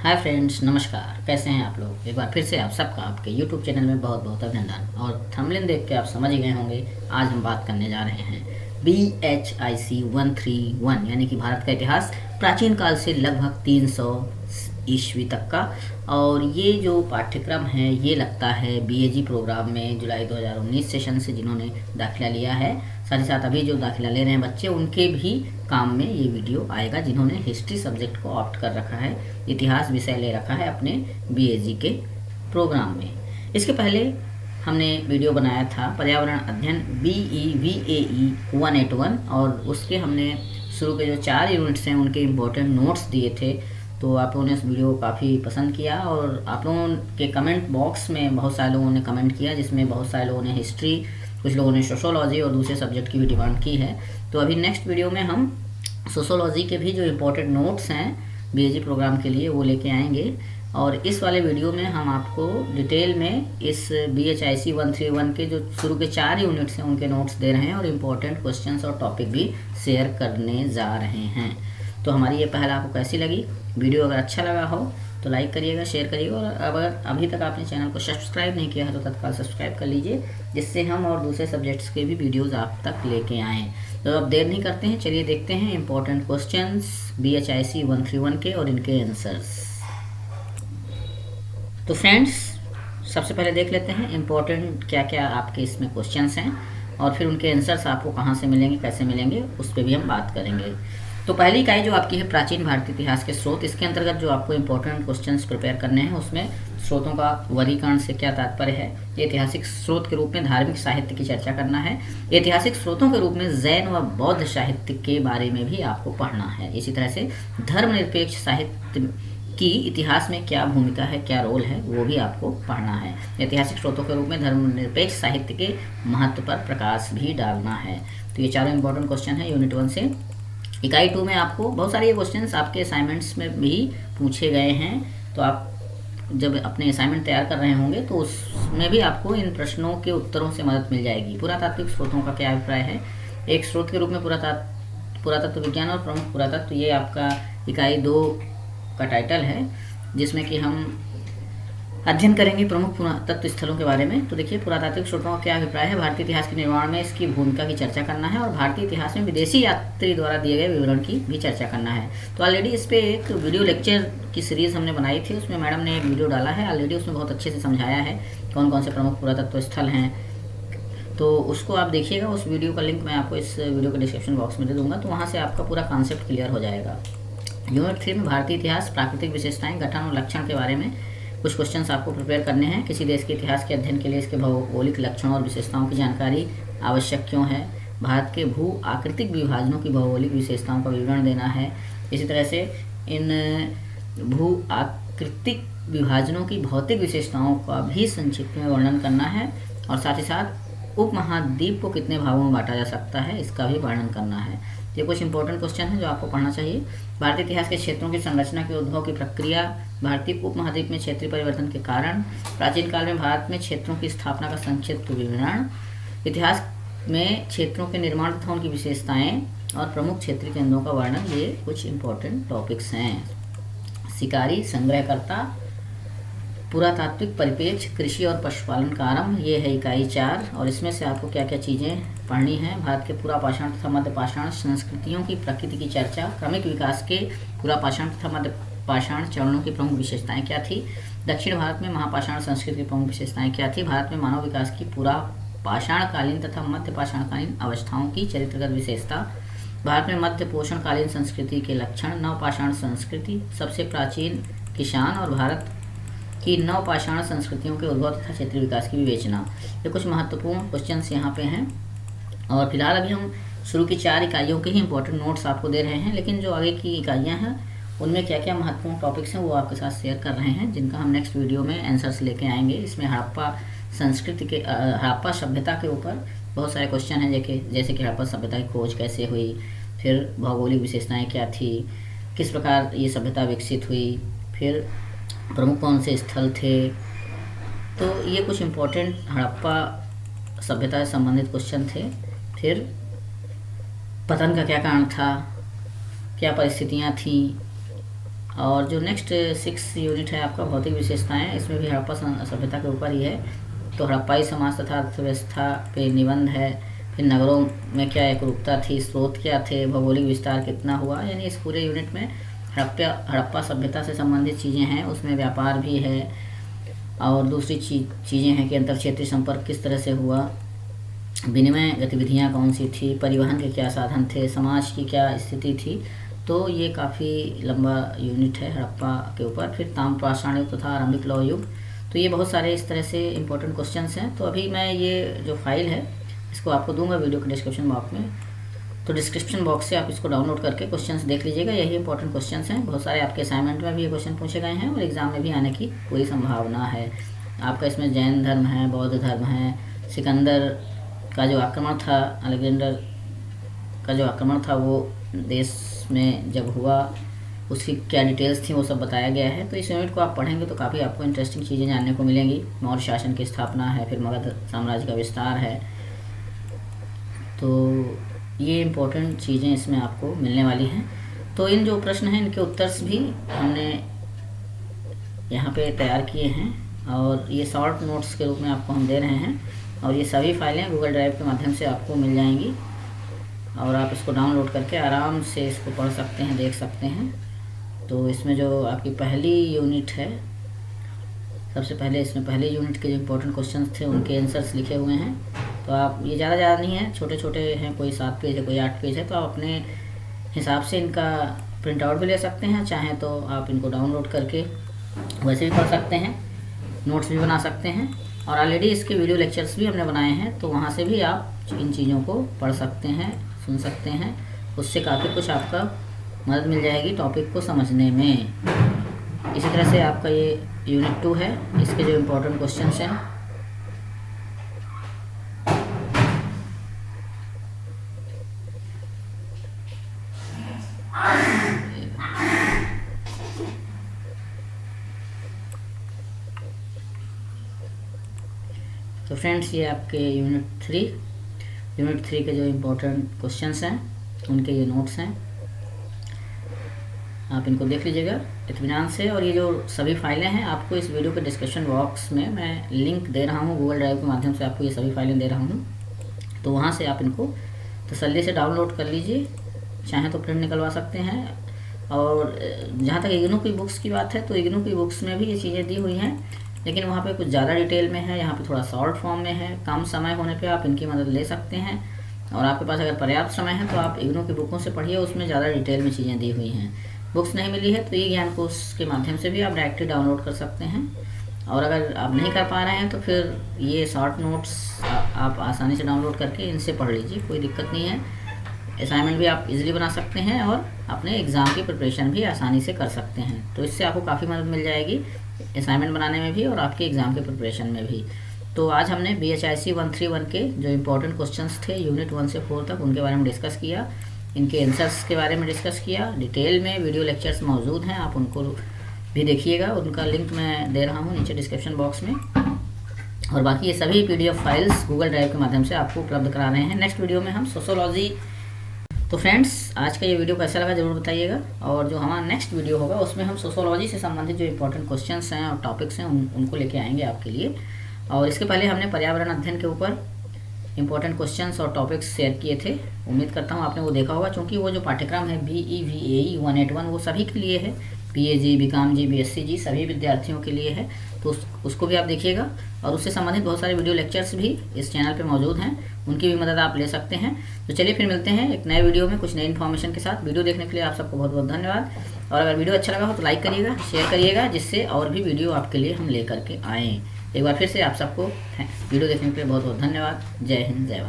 Hi friends, नमस्कार। कैसे हैं आप लोग? एक बार फिर से आप सबका आपके यूट्यूब चैनल में बहुत बहुत अभिनंदन। और थंबनेल देख के आप समझ ही गए होंगे, आज हम बात करने जा रहे हैं BHIC 131 यानी कि भारत का इतिहास प्राचीन काल से लगभग 300 ईस्वी तक का। और ये जो पाठ्यक्रम है ये लगता है BAG प्रोग्राम में जुलाई 2019 सेशन से जिन्होंने दाखिला लिया है। साथ ही साथ अभी जो दाखिला ले रहे हैं बच्चे, उनके भी काम में ये वीडियो आएगा जिन्होंने हिस्ट्री सब्जेक्ट को ऑप्ट कर रखा है, इतिहास विषय ले रखा है अपने BAG के प्रोग्राम में। इसके पहले हमने वीडियो बनाया था पर्यावरण अध्ययन BEVAE 181 और उसके हमने शुरू के जो 4 यूनिट्स हैं उनके इम्पोर्टेंट नोट्स दिए थे। तो आप लोगों ने इस वीडियो को काफ़ी पसंद किया और आप लोगों के कमेंट बॉक्स में बहुत सारे लोगों ने कमेंट किया, जिसमें बहुत सारे लोगों ने हिस्ट्री, कुछ लोगों ने सोशोलॉजी और दूसरे सब्जेक्ट की भी डिमांड की है। तो अभी नेक्स्ट वीडियो में हम सोशोलॉजी के भी जो इम्पोर्टेंट नोट्स हैं BAG प्रोग्राम के लिए वो लेके आएंगे। और इस वाले वीडियो में हम आपको डिटेल में इस BHIC 131 के जो शुरू के 4 यूनिट्स हैं उनके नोट्स दे रहे हैं और इम्पोर्टेंट क्वेश्चंस और टॉपिक भी शेयर करने जा रहे हैं। तो हमारी ये पहल आपको कैसी लगी? वीडियो अगर अच्छा लगा हो तो लाइक करिएगा, शेयर करिएगा, और अगर अभी तक आपने चैनल को सब्सक्राइब नहीं किया है तो तत्काल सब्सक्राइब कर लीजिए, जिससे हम और दूसरे सब्जेक्ट्स के भी वीडियोज़ आप तक लेके आएँ। तो अब देर नहीं करते हैं, चलिए देखते हैं इंपॉर्टेंट क्वेश्चंस BHIC 131 के और इनके आंसर्स। तो फ्रेंड्स, सबसे पहले देख लेते हैं इंपॉर्टेंट क्या क्या आपके इसमें क्वेश्चंस हैं और फिर उनके आंसर्स आपको कहाँ से मिलेंगे, कैसे मिलेंगे, उस पर भी हम बात करेंगे। तो पहली इकाई जो आपकी है प्राचीन भारतीय इतिहास के स्रोत, इसके अंतर्गत जो आपको इंपॉर्टेंट क्वेश्चंस प्रिपेयर करने हैं उसमें स्रोतों का वर्गीकरण से क्या तात्पर्य है, ऐतिहासिक स्रोत के रूप में धार्मिक साहित्य की चर्चा करना है, ऐतिहासिक स्रोतों के रूप में जैन व बौद्ध साहित्य के बारे में भी आपको पढ़ना है। इसी तरह से धर्मनिरपेक्ष साहित्य कि इतिहास में क्या भूमिका है, क्या रोल है, वो भी आपको पढ़ना है। ऐतिहासिक स्रोतों के रूप में धर्मनिरपेक्ष साहित्य के महत्व पर प्रकाश भी डालना है। तो ये चारों इंपॉर्टेंट क्वेश्चन है यूनिट 1 से। इकाई 2 में आपको बहुत सारे ये क्वेश्चंस आपके असाइनमेंट्स में भी पूछे गए हैं, तो आप जब अपने असाइनमेंट तैयार कर रहे होंगे तो उसमें भी आपको इन प्रश्नों के उत्तरों से मदद मिल जाएगी। पुरातात्विक स्रोतों का क्या अभिप्राय है, एक स्रोत के रूप में पुरातत्व विज्ञान और प्रमुख पुरातत्व, ये आपका इकाई 2 का टाइटल है, जिसमें कि हम अध्ययन करेंगे प्रमुख पुरातत्व स्थलों के बारे में। तो देखिए, पुरातात्विक स्रोतों का क्या अभिप्राय है, भारतीय इतिहास के निर्माण में इसकी भूमिका की चर्चा करना है और भारतीय इतिहास में विदेशी यात्री द्वारा दिए गए विवरण की भी चर्चा करना है। तो ऑलरेडी इस पर एक वीडियो लेक्चर की सीरीज़ हमने बनाई थी, उसमें मैडम ने एक वीडियो डाला है ऑलरेडी, उसमें बहुत अच्छे से समझाया है कौन कौन से प्रमुख पुरातत्व स्थल हैं। तो उसको आप देखिएगा, उस वीडियो का लिंक मैं आपको इस वीडियो के डिस्क्रिप्शन बॉक्स में दे दूँगा, तो वहाँ से आपका पूरा कॉन्सेप्ट क्लियर हो जाएगा। यूनिट 3 में भारतीय इतिहास, प्राकृतिक विशेषताएं, गठन और लक्षण के बारे में कुछ क्वेश्चंस आपको प्रिपेयर करने हैं। किसी देश के इतिहास के अध्ययन के लिए इसके भौगोलिक लक्षणों और विशेषताओं की जानकारी आवश्यक क्यों है, भारत के भू आकृतिक विभाजनों की भौगोलिक विशेषताओं का विवरण देना है। इसी तरह से इन भू आकृतिक विभाजनों की भौतिक विशेषताओं का भी संक्षिप्त में वर्णन करना है और साथ ही साथ उपमहाद्वीप को कितने भागों में बांटा जा सकता है, इसका भी वर्णन करना है। ये कुछ इंपॉर्टेंट क्वेश्चन है जो आपको पढ़ना चाहिए। भारतीय इतिहास के क्षेत्रों की संरचना के उद्भव की प्रक्रिया, भारतीय उपमहाद्वीप में क्षेत्रीय परिवर्तन के कारण, प्राचीन काल में भारत में क्षेत्रों की स्थापना का संक्षिप्त विवरण, इतिहास में क्षेत्रों के निर्माण तथा उनकी विशेषताएं और प्रमुख क्षेत्रीय केंद्रों का वर्णन, ये कुछ इंपॉर्टेंट टॉपिक्स हैं। शिकारी, संग्रहकर्ता, पुरातात्विक परिप्रेक्ष्य, कृषि और पशुपालन का आरंभ, ये है इकाई 4। और इसमें से आपको क्या क्या चीज़ें पढ़नी है, भारत के पुरापाषाण तथा मध्यपाषाण संस्कृतियों की प्रकृति की चर्चा, क्रमिक विकास के पुरापाषाण तथा मध्यपाषाण चरणों की प्रमुख विशेषताएं क्या थी, दक्षिण भारत में महापाषाण संस्कृति की प्रमुख विशेषताएं क्या थी, भारत में मानव विकास की पुरापाषाणकालीन तथा मध्यपाषाणकालीन अवस्थाओं की चरित्रगत विशेषता, भारत में मध्य पोषणकालीन संस्कृति के लक्षण, नवपाषाण संस्कृति, सबसे प्राचीन किसान और भारत की नवपाषाण संस्कृतियों के उद्भव तथा क्षेत्रीय विकास की विवेचना। ये कुछ महत्वपूर्ण क्वेश्चंस यहाँ पे हैं। और फिलहाल अभी हम शुरू की 4 इकाइयों के ही इंपॉर्टेंट नोट्स आपको दे रहे हैं, लेकिन जो आगे की इकाइयाँ हैं उनमें क्या क्या महत्वपूर्ण टॉपिक्स हैं वो आपके साथ शेयर कर रहे हैं, जिनका हम नेक्स्ट वीडियो में आंसर्स लेके आएंगे। इसमें हड़प्पा संस्कृति के हड़प्पा सभ्यता के ऊपर बहुत सारे क्वेश्चन हैं, जैसे कि हड़प्पा सभ्यता की खोज कैसे हुई, फिर भौगोलिक विशेषताएँ क्या थी, किस प्रकार ये सभ्यता विकसित हुई, फिर प्रमुख कौन से स्थल थे। तो ये कुछ इम्पोर्टेंट हड़प्पा सभ्यता से संबंधित क्वेश्चन थे। फिर पतन का क्या कारण था, क्या परिस्थितियाँ थीं, और जो नेक्स्ट 6 यूनिट है आपका भौतिक विशेषताएं, इसमें भी हड़प्पा सभ्यता के ऊपर ही है। तो हड़प्पाई समाज तथा अर्थव्यवस्था पे निबंध है। फिर नगरों में क्या एकरूपता थी, स्रोत क्या थे, भौगोलिक विस्तार कितना हुआ, यानी इस पूरे यूनिट में हड़प्पा सभ्यता से संबंधित चीज़ें हैं। उसमें व्यापार भी है और दूसरी चीज़ें हैं कि अंतर क्षेत्रीय संपर्क किस तरह से हुआ, विनिमय गतिविधियाँ कौन सी थी, परिवहन के क्या साधन थे, समाज की क्या स्थिति थी। तो ये काफ़ी लंबा यूनिट है हड़प्पा के ऊपर। फिर ताम्रपाषाण युग तथा आरंभिक लौह युग, तो ये बहुत सारे इस तरह से इंपॉर्टेंट क्वेश्चंस हैं। तो अभी मैं ये जो फाइल है इसको आपको दूंगा वीडियो के डिस्क्रिप्शन बॉक्स में, तो डिस्क्रिप्शन बॉक्स से आप इसको डाउनलोड करके क्वेश्चंस देख लीजिएगा। यही इंपॉर्टेंट क्वेश्चंस हैं, बहुत सारे आपके असाइनमेंट में भी ये क्वेश्चन पूछे गए हैं और एग्ज़ाम में भी आने की पूरी संभावना है। आपका इसमें जैन धर्म है, बौद्ध धर्म है, सिकंदर का जो आक्रमण था, अलेक्जेंडर का जो आक्रमण था वो देश में जब हुआ उसकी क्या डिटेल्स थी वो सब बताया गया है। तो इस यूनिट को आप पढ़ेंगे तो काफ़ी आपको इंटरेस्टिंग चीज़ें जानने को मिलेंगी। मौर्य शासन की स्थापना है, फिर मगध साम्राज्य का विस्तार है। तो ये इम्पोर्टेंट चीज़ें इसमें आपको मिलने वाली हैं। तो इन जो प्रश्न हैं इनके उत्तर भी हमने यहाँ पे तैयार किए हैं और ये शॉर्ट नोट्स के रूप में आपको हम दे रहे हैं। और ये सभी फाइलें गूगल ड्राइव के माध्यम से आपको मिल जाएंगी और आप इसको डाउनलोड करके आराम से इसको पढ़ सकते हैं, देख सकते हैं। तो इसमें जो आपकी पहली यूनिट है, सबसे पहले इसमें पहले यूनिट के जो इम्पोर्टेंट क्वेश्चंस थे उनके आंसर्स लिखे हुए हैं। तो आप ये ज़्यादा नहीं है, छोटे छोटे हैं, कोई 7 पेज है, कोई 8 पेज है। तो आप अपने हिसाब से इनका प्रिंट आउट भी ले सकते हैं, चाहें तो आप इनको डाउनलोड करके वैसे भी पढ़ सकते हैं, नोट्स भी बना सकते हैं। और ऑलरेडी इसके वीडियो लेक्चर्स भी हमने बनाए हैं, तो वहाँ से भी आप इन चीज़ों को पढ़ सकते हैं, सुन सकते हैं। उससे काफ़ी कुछ आपका मदद मिल जाएगी टॉपिक को समझने में। इसी तरह से आपका ये यूनिट 2 है, इसके जो इम्पोर्टेंट क्वेश्चंस हैं तो फ्रेंड्स ये आपके यूनिट 3 के जो इम्पोर्टेंट क्वेश्चंस हैं उनके ये नोट्स हैं, आप इनको देख लीजिएगा इत्मीनान से। और ये जो सभी फाइलें हैं आपको इस वीडियो के डिस्क्रिप्शन बॉक्स में मैं लिंक दे रहा हूँ, गूगल ड्राइव के माध्यम से आपको ये सभी फाइलें दे रहा हूँ। तो वहाँ से आप इनको तसल्ली से डाउनलोड कर लीजिए, चाहें तो प्रिंट निकलवा सकते हैं। और जहाँ तक इग्नू की बुक्स की बात है, तो इग्नू की बुक्स में भी ये चीज़ें दी हुई हैं, लेकिन वहाँ पे कुछ ज़्यादा डिटेल में है, यहाँ पे थोड़ा शॉर्ट फॉर्म में है। कम समय होने पे आप इनकी मदद ले सकते हैं, और आपके पास अगर पर्याप्त समय है तो आप इग्नू की बुकों से पढ़िए, उसमें ज़्यादा डिटेल में चीज़ें दी हुई हैं। बुक्स नहीं मिली है तो ई ज्ञान कोश के माध्यम से भी आप डायरेक्टली डाउनलोड कर सकते हैं। और अगर आप नहीं कर पा रहे हैं तो फिर ये शॉर्ट नोट्स आप आसानी से डाउनलोड करके इनसे पढ़ लीजिए, कोई दिक्कत नहीं है। असाइनमेंट भी आप इजीली बना सकते हैं और अपने एग्ज़ाम की प्रिपरेशन भी आसानी से कर सकते हैं। तो इससे आपको काफ़ी मदद मिल जाएगी असाइनमेंट बनाने में भी और आपके एग्ज़ाम के प्रिपरेशन में भी। तो आज हमने BHIC 131 के जो इम्पोर्टेंट क्वेश्चंस थे यूनिट 1 से 4 तक उनके बारे में डिस्कस किया, इनके आंसर्स के बारे में डिस्कस किया। डिटेल में वीडियो लेक्चर्स मौजूद हैं, आप उनको भी देखिएगा, उनका लिंक मैं दे रहा हूँ नीचे डिस्क्रिप्शन बॉक्स में। और बाकी ये सभी PDF फाइल्स गूगल ड्राइव के माध्यम से आपको उपलब्ध करा रहे हैं। नेक्स्ट वीडियो में हम सोशोलॉजी। तो फ्रेंड्स आज का ये वीडियो कैसा लगा ज़रूर बताइएगा, और जो हमारा नेक्स्ट वीडियो होगा उसमें हम सोशोलॉजी से संबंधित जो इम्पोर्टेंट क्वेश्चंस हैं और टॉपिक्स हैं उनको लेके आएंगे आपके लिए। और इसके पहले हमने पर्यावरण अध्ययन के ऊपर इम्पोर्टेंट क्वेश्चंस और टॉपिक्स शेयर किए थे, उम्मीद करता हूँ आपने वो देखा होगा। क्योंकि वो जो पाठ्यक्रम है BEVAE 181 वो सभी के लिए है, PAG, BCom जी, BSc जी, सभी विद्यार्थियों के लिए है। तो उसको भी आप देखिएगा, और उससे संबंधित बहुत सारे वीडियो लेक्चर्स भी इस चैनल पे मौजूद हैं, उनकी भी मदद आप ले सकते हैं। तो चलिए फिर मिलते हैं एक नए वीडियो में कुछ नई इन्फॉर्मेशन के साथ। वीडियो देखने के लिए आप सबको बहुत बहुत धन्यवाद। और अगर वीडियो अच्छा लगा हो तो लाइक करिएगा, शेयर करिएगा, जिससे और भी वीडियो आपके लिए हम ले करके आएँ। एक बार फिर से आप सबको वीडियो देखने के लिए बहुत बहुत धन्यवाद। जय हिंद, जय भारत।